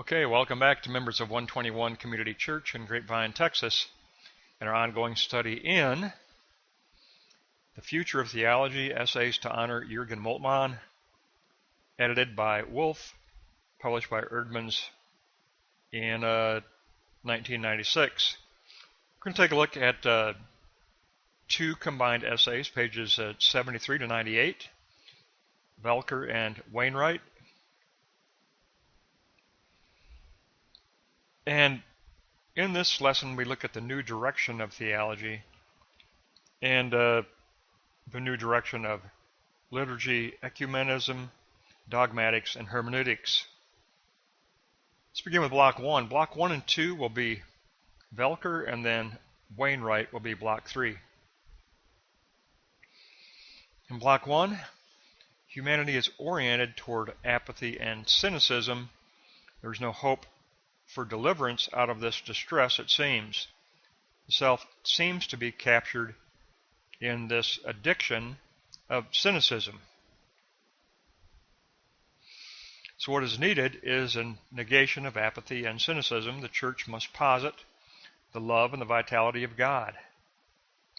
Okay, welcome back to members of 121 Community Church in Grapevine, Texas, and our ongoing study in The Future of Theology, Essays to Honor Jürgen Moltmann, edited by Volf, published by Erdman's in 1996. We're going to take a look at two combined essays, pages 73 to 98, Welker and Wainwright. And in this lesson, we look at the new direction of theology and the new direction of liturgy, ecumenism, dogmatics, and hermeneutics. Let's begin with Block 1. Block 1 and 2 will be Welker, and then Wainwright will be Block 3. In Block 1, humanity is oriented toward apathy and cynicism. There's no hope for deliverance out of this distress, it seems. The self seems to be captured in this addiction of cynicism. So what is needed is a negation of apathy and cynicism. The church must posit the love and the vitality of God,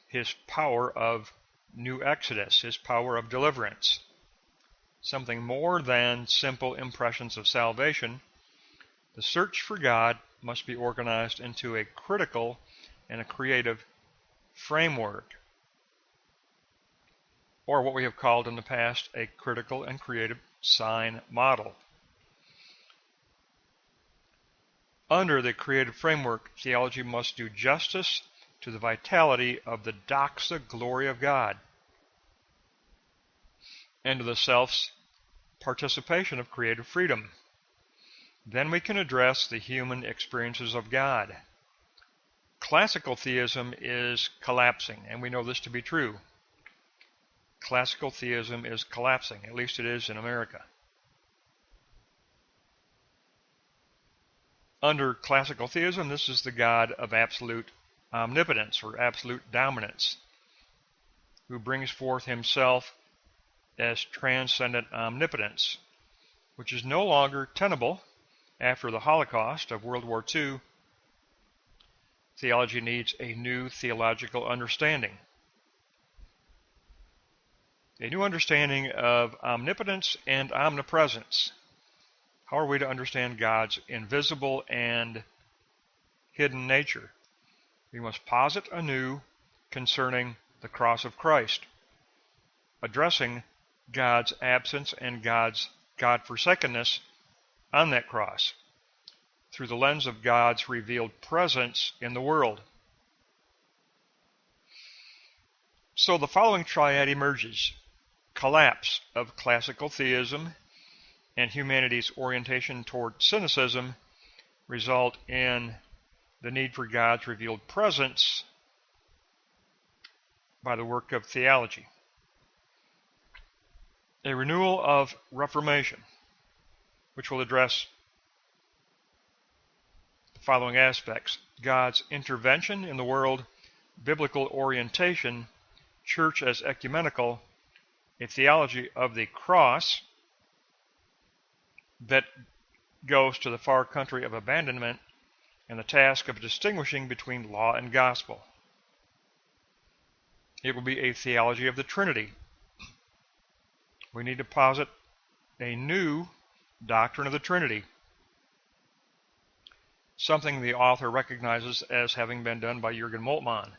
His power of new exodus, His power of deliverance, something more than simple impressions of salvation. The search for God must be organized into a critical and a creative framework, or what we have called in the past a critical and creative sign model. Under the creative framework, theology must do justice to the vitality of the doxa glory of God and to the self's participation of creative freedom. Then we can address the human experiences of God. Classical theism is collapsing, and we know this to be true. Classical theism is collapsing, at least it is in America. Under classical theism, this is the God of absolute omnipotence or absolute dominance, who brings forth himself as transcendent omnipotence, which is no longer tenable. After the Holocaust of World War II, theology needs a new theological understanding. A new understanding of omnipotence and omnipresence. How are we to understand God's invisible and hidden nature? We must posit anew concerning the cross of Christ, addressing God's absence and God's God-forsakenness on that cross through the lens of God's revealed presence in the world. So the following triad emerges: collapse of classical theism and humanity's orientation toward cynicism result in the need for God's revealed presence by the work of theology. A renewal of Reformation, which will address the following aspects: God's intervention in the world, biblical orientation, church as ecumenical, a theology of the cross that goes to the far country of abandonment, and the task of distinguishing between law and gospel. It will be a theology of the Trinity. We need to posit a new doctrine of the Trinity, something the author recognizes as having been done by Jürgen Moltmann.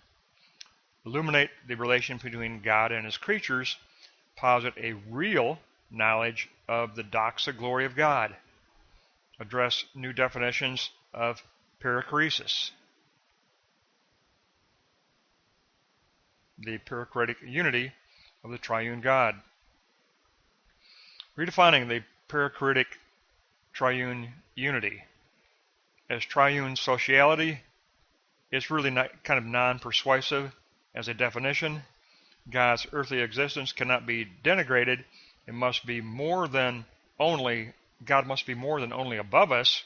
Illuminate the relation between God and his creatures, posit a real knowledge of the doxa glory of God, address new definitions of perichoresis, the perichoretic unity of the triune God. Redefining the perichoretic triune unity. As triune sociality is really kind of non-persuasive as a definition. God's earthly existence cannot be denigrated. It must be more than only, God must be more than only above us.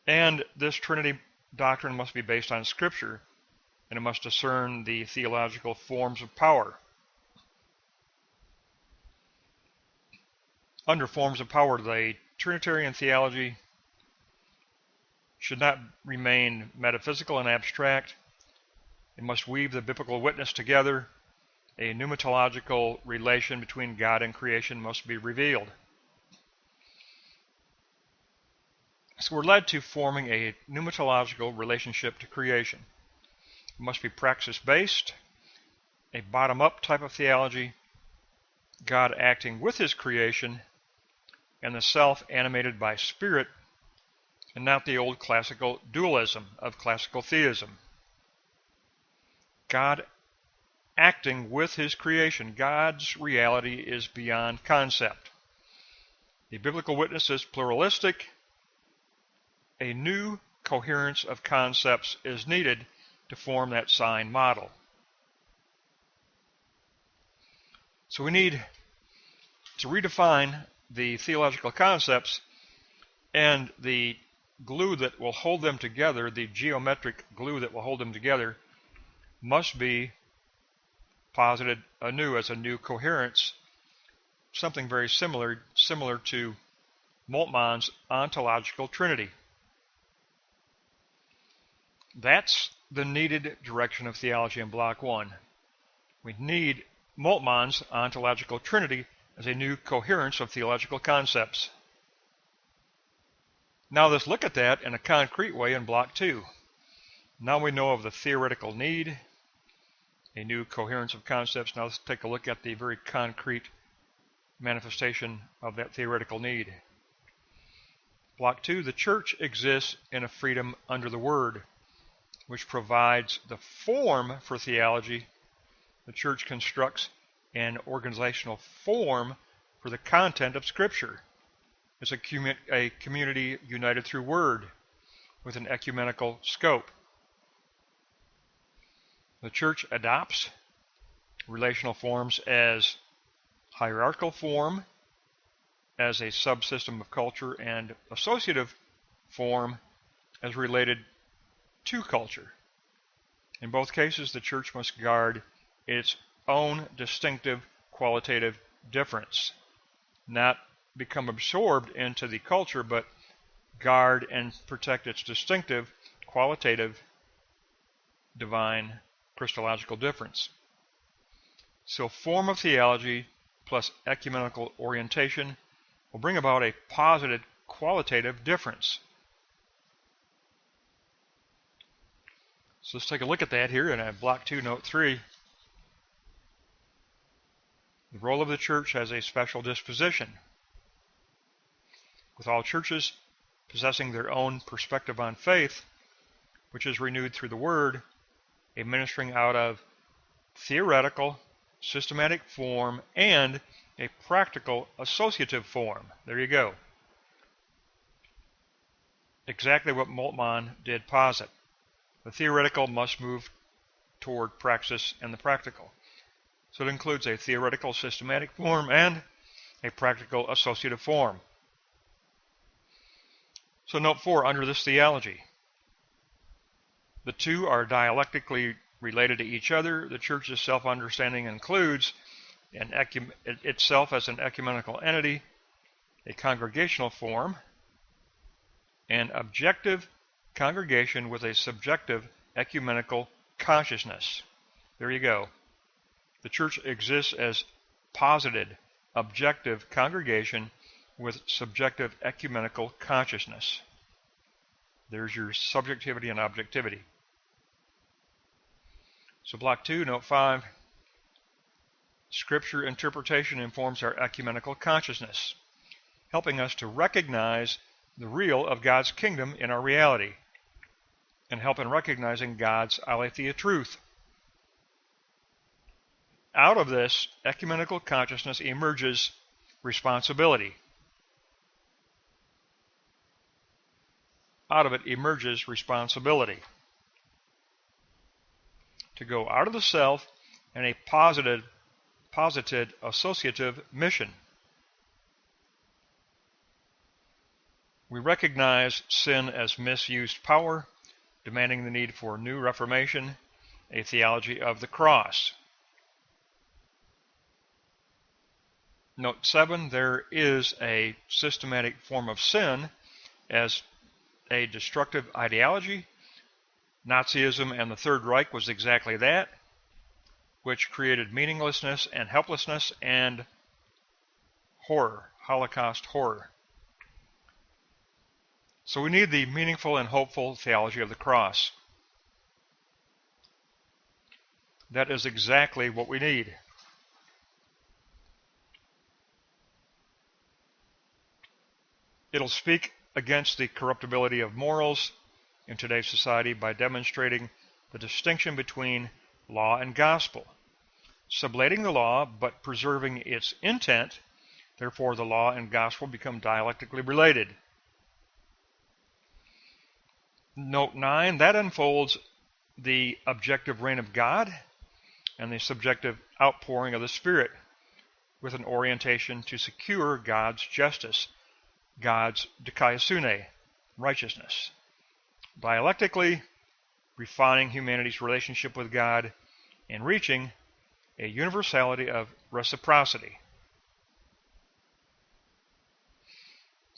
And this Trinity doctrine must be based on Scripture, and it must discern the theological forms of power. Under forms of power, the Trinitarian theology should not remain metaphysical and abstract. It must weave the biblical witness together. A pneumatological relation between God and creation must be revealed. So we're led to forming a pneumatological relationship to creation. It must be praxis-based, a bottom-up type of theology, God acting with his creation, and the self animated by spirit, and not the old classical dualism of classical theism. God acting with his creation. God's reality is beyond concept. The biblical witness is pluralistic. A new coherence of concepts is needed to form that sign model. So we need to redefine the theological concepts, and the glue that will hold them together, the geometric glue that will hold them together, must be posited anew as a new coherence, something very similar to Moltmann's ontological trinity. That's the needed direction of theology in Block 1. We need Moltmann's ontological trinity as a new coherence of theological concepts. Now let's look at that in a concrete way in Block 2. Now we know of the theoretical need, a new coherence of concepts. Now let's take a look at the very concrete manifestation of that theoretical need. Block 2, the church exists in a freedom under the Word, which provides the form for theology. The church constructs an organizational form for the content of Scripture. It's a community united through Word with an ecumenical scope. The church adopts relational forms as hierarchical form, as a subsystem of culture, and associative form as related to culture. In both cases, the church must guard its own distinctive qualitative difference, not become absorbed into the culture, but guard and protect its distinctive qualitative divine Christological difference. So form of theology plus ecumenical orientation will bring about a posited qualitative difference. So let's take a look at that here in Block 2, Note 3. The role of the church has a special disposition, with all churches possessing their own perspective on faith, which is renewed through the Word, a ministering out of theoretical, systematic form, and a practical, associative form. There you go. Exactly what Moltmann did posit. The theoretical must move toward praxis and the practical. So it includes a theoretical, systematic form and a practical, associative form. So note 4, under this theology, the two are dialectically related to each other. The church's self-understanding includes itself as an ecumenical entity, a congregational form, an objective congregation with a subjective ecumenical consciousness. There you go. The church exists as posited, objective congregation with subjective ecumenical consciousness. There's your subjectivity and objectivity. So Block 2, Note 5, Scripture interpretation informs our ecumenical consciousness, helping us to recognize the real of God's kingdom in our reality, and help in recognizing God's aletheia truth. Out of this ecumenical consciousness emerges responsibility. Out of it emerges responsibility to go out of the self in a posited associative mission. We recognize sin as misused power, demanding the need for new reformation, a theology of the cross. Note 7, there is a systematic form of sin as a destructive ideology. Nazism and the Third Reich was exactly that, which created meaninglessness and helplessness and horror, Holocaust horror. So we need the meaningful and hopeful theology of the cross. That is exactly what we need. It'll speak against the corruptibility of morals in today's society by demonstrating the distinction between law and gospel, sublating the law but preserving its intent. Therefore, the law and gospel become dialectically related. Note 9, that unfolds the objective reign of God and the subjective outpouring of the Spirit with an orientation to secure God's justice, God's dikaiosune, righteousness. Dialectically, refining humanity's relationship with God and reaching a universality of reciprocity.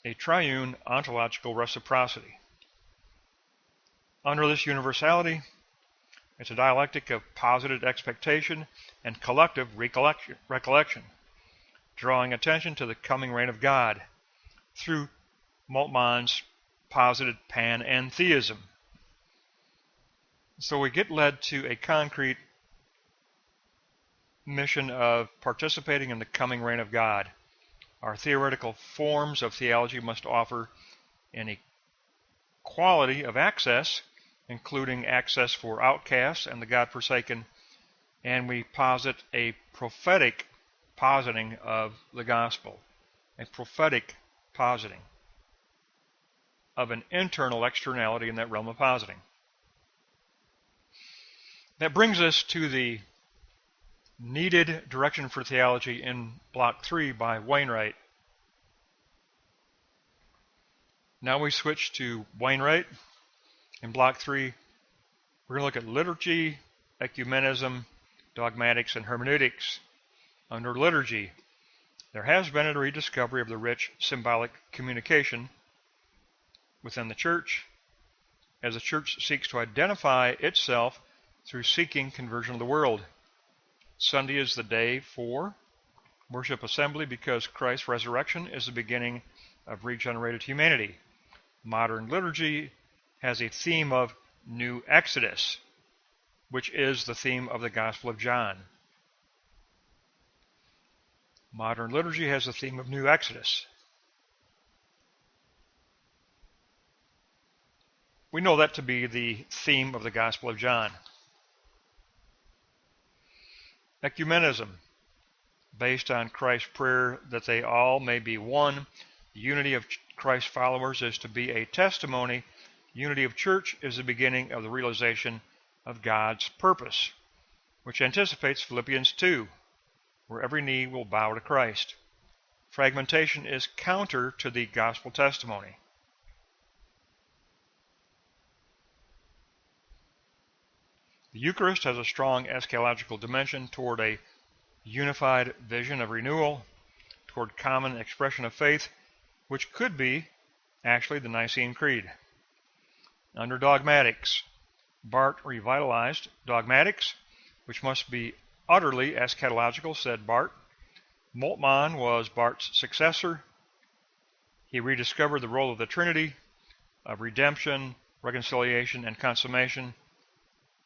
A triune ontological reciprocity. Under this universality, it's a dialectic of posited expectation and collective recollection, drawing attention to the coming reign of God through Moltmann's posited panentheism. So we get led to a concrete mission of participating in the coming reign of God. Our theoretical forms of theology must offer an equality of access, including access for outcasts and the God-forsaken, and we posit a prophetic positing of the gospel, a prophetic positing of an internal externality in that realm of positing. That brings us to the needed direction for theology in Block 3 by Wainwright. Now we switch to Wainwright. In Block 3, we're going to look at liturgy, ecumenism, dogmatics, and hermeneutics. Under liturgy, there has been a rediscovery of the rich symbolic communication within the church as the church seeks to identify itself through seeking conversion of the world. Sunday is the day for worship assembly because Christ's resurrection is the beginning of regenerated humanity. Modern liturgy has a theme of New Exodus, which is the theme of the Gospel of John. Modern liturgy has the theme of New Exodus. We know that to be the theme of the Gospel of John. Ecumenism, based on Christ's prayer that they all may be one. The unity of Christ's followers is to be a testimony. Unity of church is the beginning of the realization of God's purpose, which anticipates Philippians 2, where every knee will bow to Christ. Fragmentation is counter to the gospel testimony. The Eucharist has a strong eschatological dimension toward a unified vision of renewal, toward common expression of faith, which could be actually the Nicene Creed. Under dogmatics, Barth revitalized dogmatics, which must be utterly eschatological, said Barth. Moltmann was Barth's successor. He rediscovered the role of the Trinity, of redemption, reconciliation, and consummation,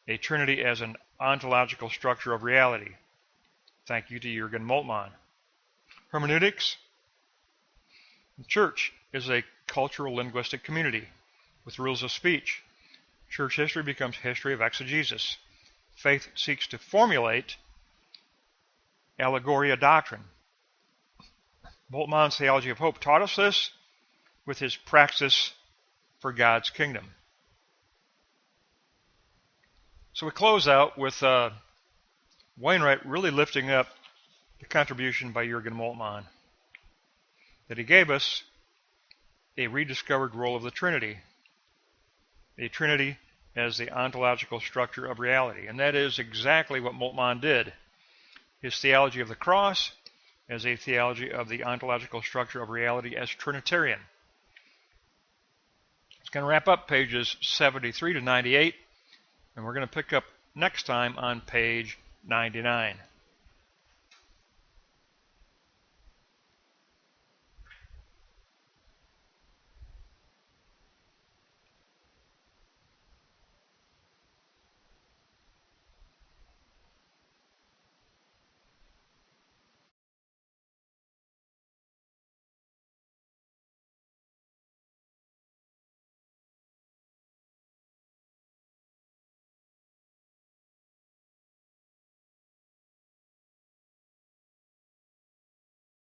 a Trinity as an ontological structure of reality. Thank you to Jürgen Moltmann. Hermeneutics. The church is a cultural linguistic community with rules of speech. Church history becomes history of exegesis. Faith seeks to formulate allegoria doctrine. Moltmann's Theology of Hope taught us this with his praxis for God's kingdom. So we close out with Wainwright really lifting up the contribution by Jürgen Moltmann, that he gave us a rediscovered role of the Trinity, a Trinity as the ontological structure of reality. And that is exactly what Moltmann did. His theology of the cross as a theology of the ontological structure of reality as Trinitarian. It's going to wrap up pages 73 to 98, and we're going to pick up next time on page 99.